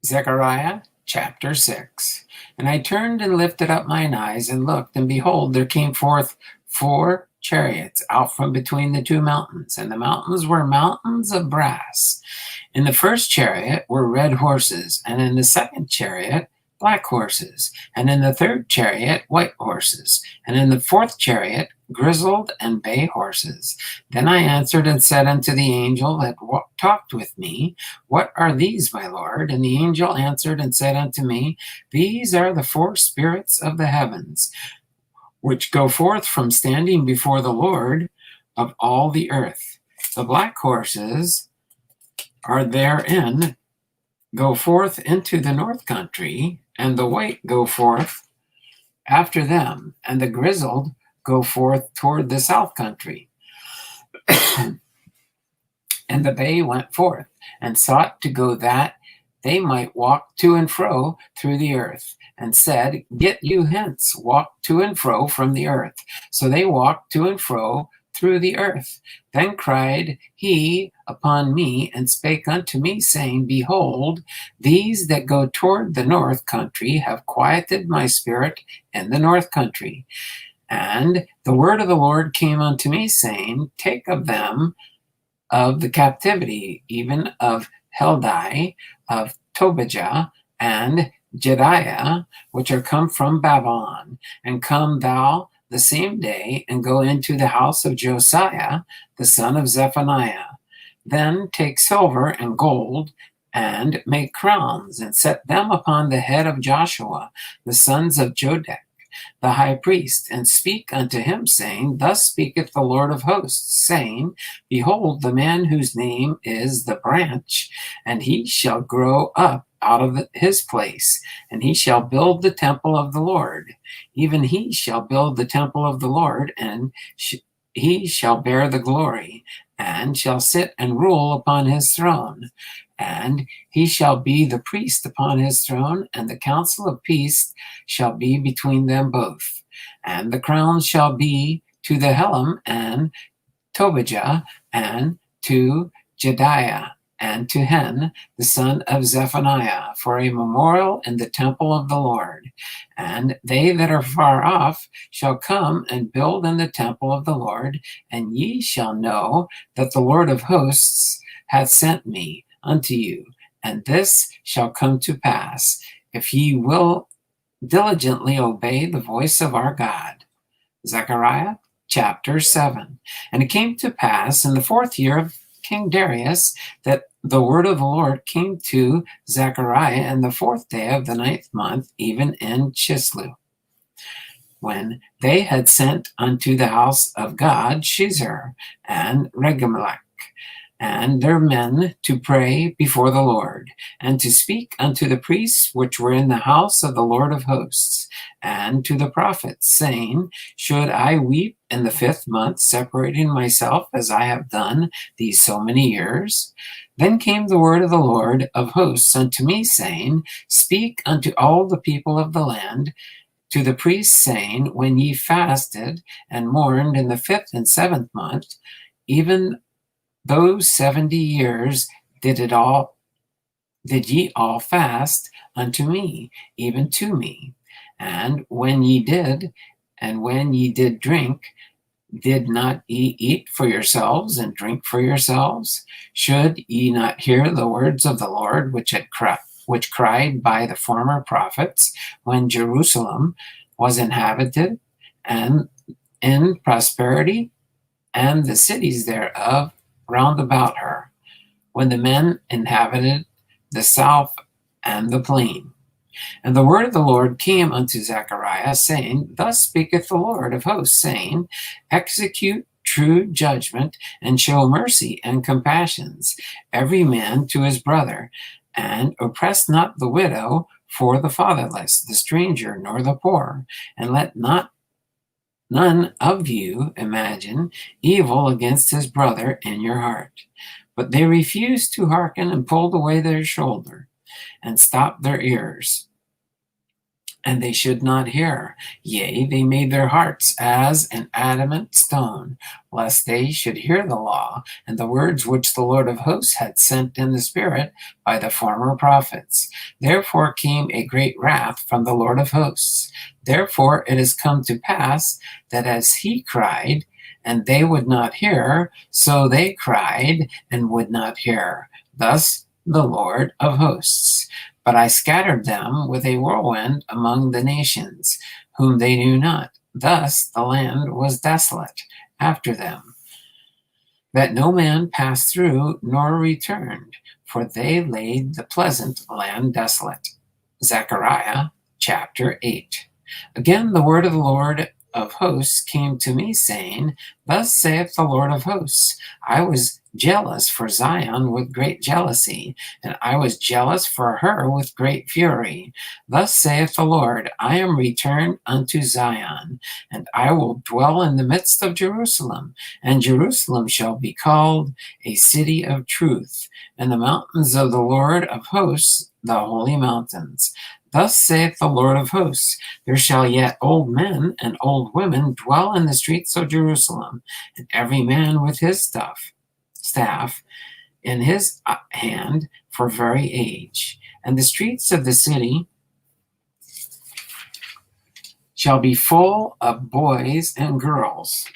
Zechariah chapter 6. And I turned and lifted up mine eyes and looked, and behold, there came forth 4 chariots out from between the 2 mountains, and the mountains were mountains of brass. In the first chariot were red horses, and in the second chariot black horses, and in the third chariot white horses, and in the fourth chariot grizzled and bay horses. Then I answered and said unto the angel that talked with me, What are these, my Lord? And the angel answered and said unto me, These are the 4 spirits of the heavens, which go forth from standing before the Lord of all the earth. The black horses are therein go forth into the north country, and the white go forth after them, and the grizzled go forth toward the south country. And the bay went forth, and sought to go that they might walk to and fro through the earth, and said, Get you hence, walk to and fro from the earth. So they walked to and fro through the earth. Then cried he upon me, and spake unto me, saying, Behold, these that go toward the north country have quieted my spirit in the north country. And the word of the Lord came unto me, saying, Take of them of the captivity, even of Heldai, of Tobijah, and Jediah, which are come from Babylon, and come thou the same day, and go into the house of Josiah, the son of Zephaniah. Then take silver and gold, and make crowns, and set them upon the head of Joshua, the sons of Jodak, the high priest, and speak unto him, saying, Thus speaketh the Lord of hosts, saying, Behold, the man whose name is the branch, and he shall grow up out of his place, and he shall build the temple of the Lord. Even he shall build the temple of the Lord, and he shall bear the glory, and shall sit and rule upon his throne. And he shall be the priest upon his throne, and the council of peace shall be between them both. And the crowns shall be to the Helam and Tobijah, and to Jediah, and to Hen, the son of Zephaniah, for a memorial in the temple of the Lord. And they that are far off shall come and build in the temple of the Lord, and ye shall know that the Lord of hosts hath sent me unto you. And this shall come to pass, if ye will diligently obey the voice of our God. Zechariah chapter 7. And it came to pass in the 4th year of King Darius that the word of the Lord came to Zechariah in the 4th day of the 9th month, even in Chislev, when they had sent unto the house of God Shizar and Regemelech, and their men to pray before the Lord, and to speak unto the priests which were in the house of the Lord of hosts, and to the prophets, saying, Should I weep in the 5th month, separating myself as I have done these so many years? Then came the word of the Lord of hosts unto me, saying, Speak unto all the people of the land, to the priests, saying, When ye fasted and mourned in the 5th and 7th month, even those 70 years did ye all fast unto me, even to me. And when ye did, and when ye did drink, did not ye eat for yourselves and drink for yourselves? Should ye not hear the words of the Lord, which cried by the former prophets, when Jerusalem was inhabited and in prosperity, and the cities thereof round about her, when the men inhabited the south and the plain? And the word of the Lord came unto Zechariah, saying, Thus speaketh the Lord of hosts, saying, Execute true judgment, and show mercy and compassions, every man to his brother, and oppress not the widow, for the fatherless, the stranger, nor the poor, and let none of you imagine evil against his brother in your heart. But they refused to hearken, and pulled away their shoulder, and stopped their ears, and they should not hear. Yea, they made their hearts as an adamant stone, lest they should hear the law and the words which the Lord of hosts had sent in the Spirit by the former prophets. Therefore came a great wrath from the Lord of hosts. Therefore it has come to pass that as he cried, and they would not hear, so they cried and would not hear. Thus the Lord of hosts. But I scattered them with a whirlwind among the nations, whom they knew not. Thus the land was desolate after them, that no man passed through nor returned, for they laid the pleasant land desolate. Zechariah chapter 8. Again the word of the Lord of hosts came to me, saying, Thus saith the Lord of hosts, I was jealous for Zion with great jealousy, and I was jealous for her with great fury. Thus saith the Lord, I am returned unto Zion, and I will dwell in the midst of Jerusalem, and Jerusalem shall be called a city of truth, and the mountains of the Lord of hosts, the holy mountains. Thus saith the Lord of hosts, there shall yet old men and old women dwell in the streets of Jerusalem, and every man with his staff in his hand for very age. And the streets of the city shall be full of boys and girls,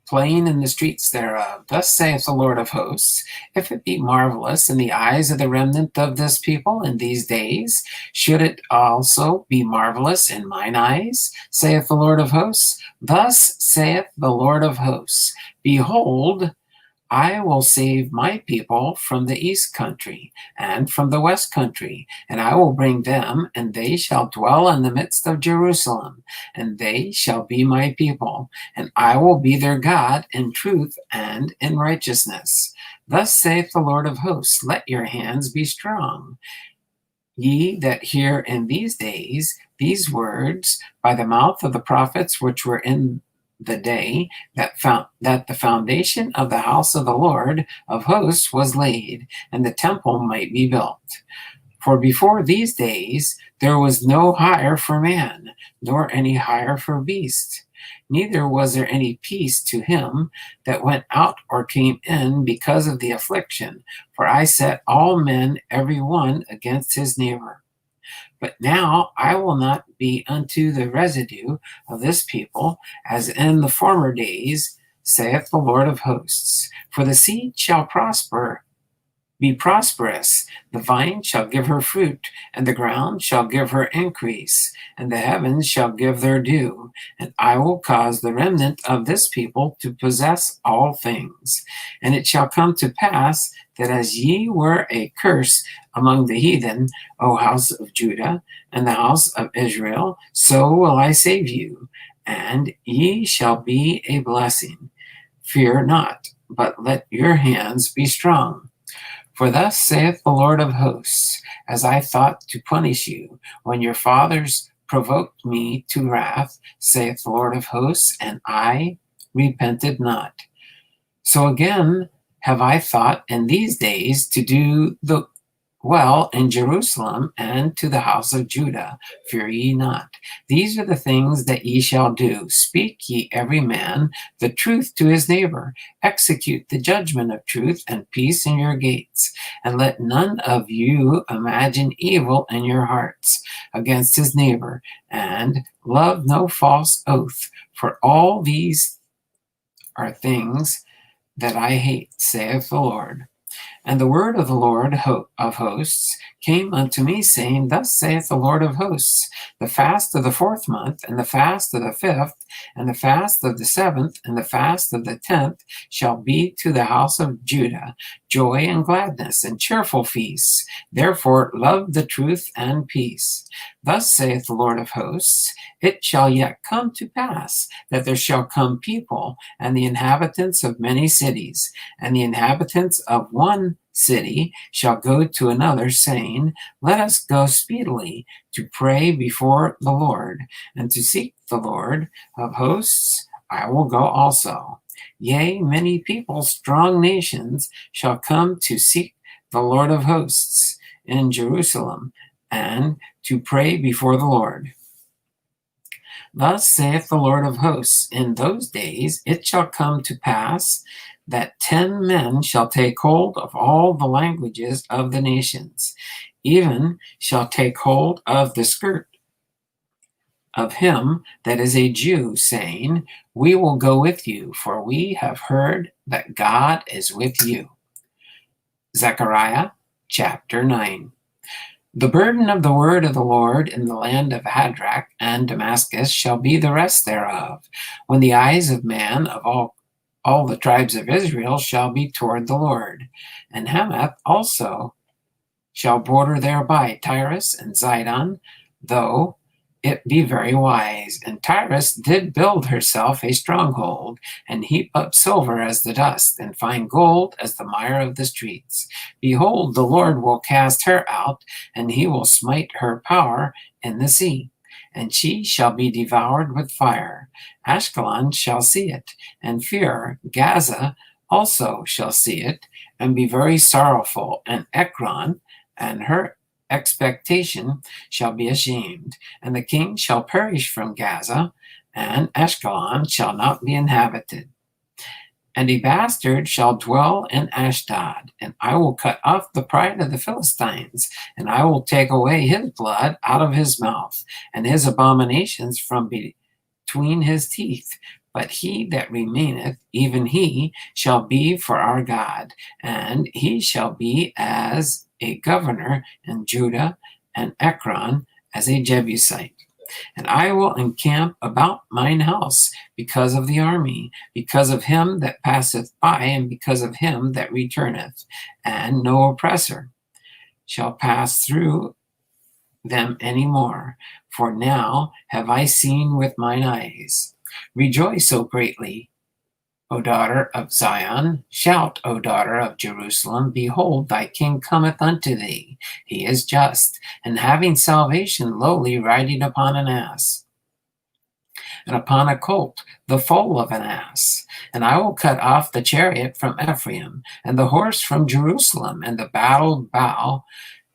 playing in the streets thereof. Thus saith the Lord of hosts, if it be marvelous in the eyes of the remnant of this people in these days, should it also be marvelous in mine eyes, saith the Lord of hosts? Thus saith the Lord of hosts, behold, I will save my people from the east country and from the west country, and I will bring them, and they shall dwell in the midst of Jerusalem, and they shall be my people, and I will be their God in truth and in righteousness. Thus saith the Lord of hosts, let your hands be strong. Ye that hear in these days these words by the mouth of the prophets which were in the day that the foundation of the house of the Lord of hosts was laid, and the temple might be built. For before these days there was no hire for man, nor any hire for beast. Neither was there any peace to him that went out or came in because of the affliction. For I set all men every one against his neighbor. But now I will not be unto the residue of this people as in the former days, saith the Lord of hosts. For the seed shall be prosperous, the vine shall give her fruit, and the ground shall give her increase, and the heavens shall give their due, and I will cause the remnant of this people to possess all things. And it shall come to pass that as ye were a curse among the heathen, O house of Judah, and the house of Israel, so will I save you, and ye shall be a blessing. Fear not, but let your hands be strong. For thus saith the Lord of hosts, as I thought to punish you, when your fathers provoked me to wrath, saith the Lord of hosts, and I repented not. So again have I thought in these days to do the well in Jerusalem and to the house of Judah. Fear ye not. These are the things that ye shall do. Speak ye every man the truth to his neighbor. Execute the judgment of truth and peace in your gates. And let none of you imagine evil in your hearts against his neighbor. And love no false oath. For all these are things that I hate, saith the Lord. And the word of the Lord of hosts came unto me, saying, Thus saith the Lord of hosts, the fast of the 4th month, and the fast of the 5th, and the fast of the 7th, and the fast of the 10th shall be to the house of Judah joy and gladness and cheerful feasts. Therefore love the truth and peace. Thus saith the Lord of hosts, it shall yet come to pass that there shall come people and the inhabitants of many cities, and the inhabitants of one city shall go to another, saying, Let us go speedily to pray before the Lord, and to seek the Lord of hosts. I will go also. Yea, many people, strong nations, shall come to seek the Lord of hosts in Jerusalem, and to pray before the Lord. Thus saith the Lord of hosts, in those days it shall come to pass that 10 men shall take hold of all the languages of the nations, even shall take hold of the skirt of him that is a Jew, saying, We will go with you, for we have heard that God is with you. Zechariah chapter 9. The burden of the word of the Lord in the land of Hadrack and Damascus shall be the rest thereof, when the eyes of man of all the tribes of Israel shall be toward the Lord. And Hamath also shall border thereby Tyrus and Zidon, though it be very wise. And Tyrus did build herself a stronghold, and heap up silver as the dust, and fine gold as the mire of the streets. Behold, the Lord will cast her out, and he will smite her power in the sea, and she shall be devoured with fire. Ashkelon shall see it, and fear. Gaza also shall see it, and be very sorrowful. And Ekron and her expectation shall be ashamed, and the king shall perish from Gaza, and Ashkelon shall not be inhabited. And a bastard shall dwell in Ashdod, and I will cut off the pride of the Philistines, and I will take away his blood out of his mouth, and his abominations from between his teeth. But he that remaineth, even he, shall be for our God, and he shall be as a governor in Judah, and Ekron as a Jebusite. And I will encamp about mine house because of the army, because of him that passeth by, and because of him that returneth, and no oppressor shall pass through them any more. For now have I seen with mine eyes. Rejoice, O greatly, O daughter of Zion. Shout, O daughter of Jerusalem. Behold, thy king cometh unto thee. He is just, and having salvation, lowly, riding upon an ass, and upon a colt, the foal of an ass. And I will cut off the chariot from Ephraim, and the horse from Jerusalem, and the battle bow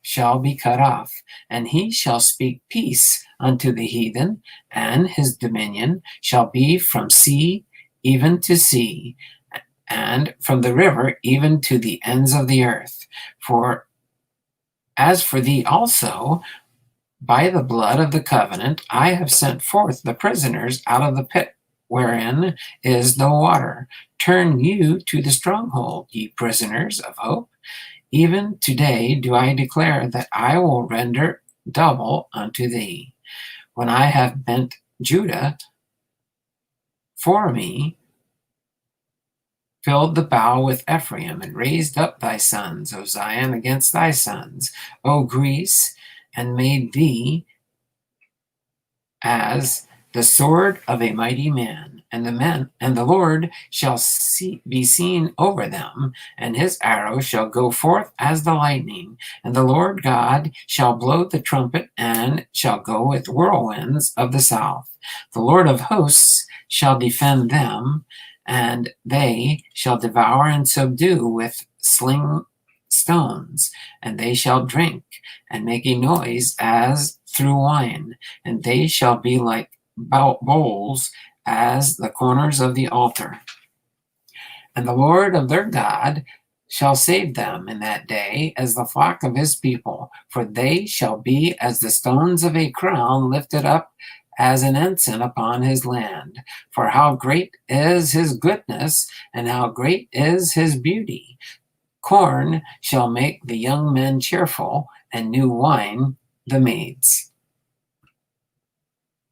shall be cut off. And he shall speak peace unto the heathen, and his dominion shall be from sea even to sea, and from the river even to the ends of the earth. For as for thee also, by the blood of the covenant, I have sent forth the prisoners out of the pit wherein is no water. Turn you to the stronghold, ye prisoners of hope. Even today do I declare that I will render double unto thee. When I have bent Judah for me, filled the bow with Ephraim, and raised up thy sons, O Zion, against thy sons, O Greece, and made thee as the sword of a mighty man, and the Lord shall be seen over them, and his arrow shall go forth as the lightning, and the Lord God shall blow the trumpet, and shall go with whirlwinds of the south. The Lord of hosts shall defend them, and they shall devour and subdue with sling stones, and they shall drink and make a noise as through wine, and they shall be like bowls as the corners of the altar. And the Lord of their God shall save them in that day as the flock of his people, for they shall be as the stones of a crown lifted up as an ensign upon his land. For how great is his goodness, and how great is his beauty! Corn shall make the young men cheerful, and new wine the maids.